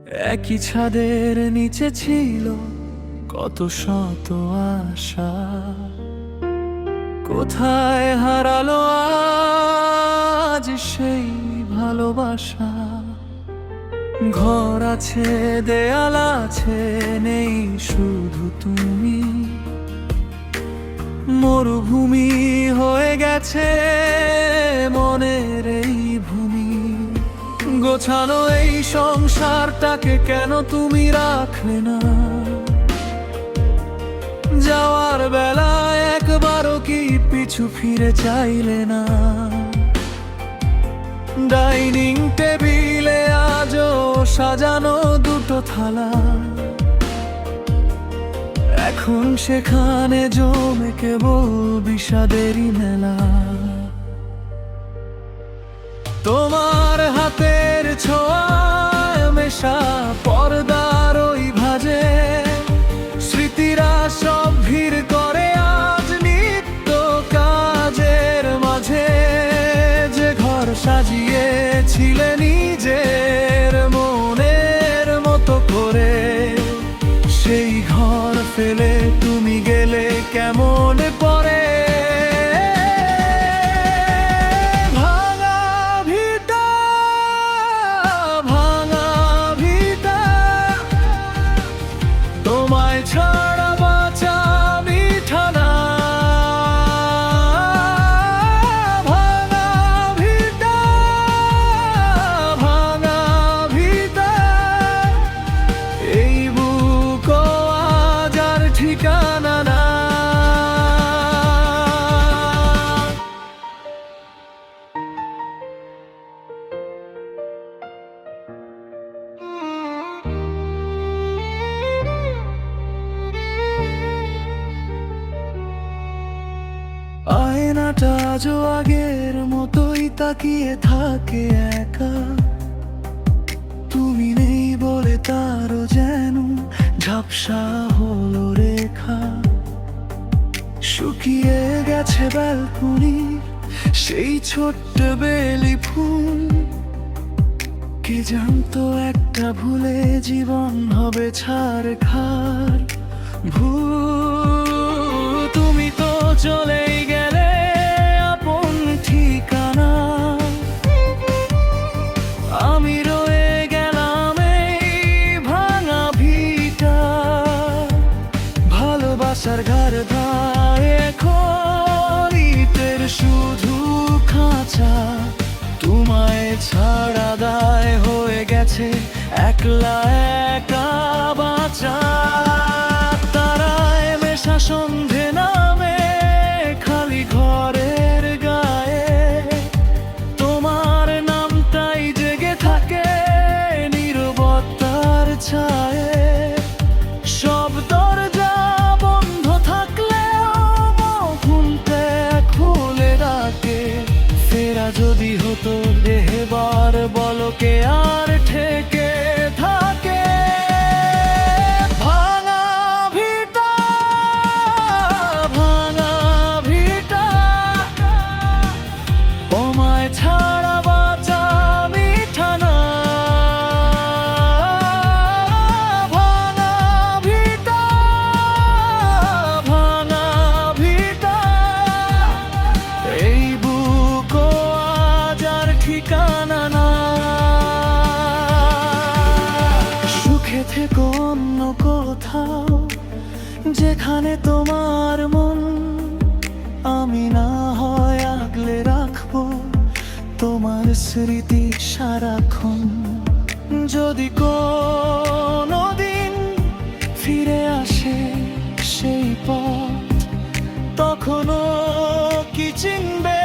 একই ছাদের নিচে ছিল কত শত আশা, কোথায় হারালো আজ সেই ভালোবাসা? ঘর আছে, দেয়াল আছে, নেই শুধু তুমি। মরুভূমি হয়ে গেছে মনের এই ভূমি। গোছানো এই সংসারটাকে কেন তুমি রাখলে না? যাওয়ার বেলায় একবারও কি পিছু ফিরে চাইলে না? ডাইনিং টেবিলে আজও সাজানো দুটো থালা, এখন সেখানে জমে কেবল বিষাদেরই মেলা। তোমার হাতের ছোঁয়ায় মেশা পর্দার ওই ভাঁজে স্মৃতিরা সব ভিড় করে আজ নিত্য কাজের মাঝে। যে ঘর সাজিয়েছিলে নিজের মনের মতো করে, সেই ঘর ফেলে তুমি গেলে কেমন পরে? ছাড়া বাঁচা মিঠা না। ভাঙা ভিটা, ভাঙা ভিটা, এই বুক আজ আর ঠিকানা না। আয়নাটা আজও আগের মতোই তাকিয়ে থাকে একা। তুমি নেই বলে তারও যেন ঝাপসা হলো রেখা। শুকিয়ে গেছে ব্যালকনি সেই ছোট্ট বেলি ফুল। কে জানতো একটা ভুলে জীবন হবে ছারখার। তুমি তো চলেই গেলে আপন ঠিকানা, আমি রয়ে গেলাম এই ভাঙা ভিটা। ভালোবাসার ঘর ধারে এখন ইটের শুধু খাঁচা। তোমায় ছাড়া দায় হয়ে গেছে একলা একা বাঁচা। তারায় মেশা সন্ধে নামে খালি ঘরের গায়ে, তোমার নামটাই জেগে থাকে নীরবতার ছায়ে। সব দরজা বন্ধ থাকলেও ঘুমতে খুলে ডাকে। ফেরা যদি হতো দেহবার বলকে আর ঠেকে থাকে। ভাঙা ভিটা, ভাঙা ভিটা, তোমায় ছাড়া বাঁচা মিঠা না। ভাঙা ভিটা, ভাঙা ভিটা, এই বুক আজ আর ঠিকানা না। সুখে থেকো অন্য কোথাও, যেখানে তোমার মন। আমি না হয় আগলে রাখবো তোমার স্মৃতি সারাক্ষণ। যদি কোনোদিন ফিরে আসে সেই পথ, তখনও কি চিনবে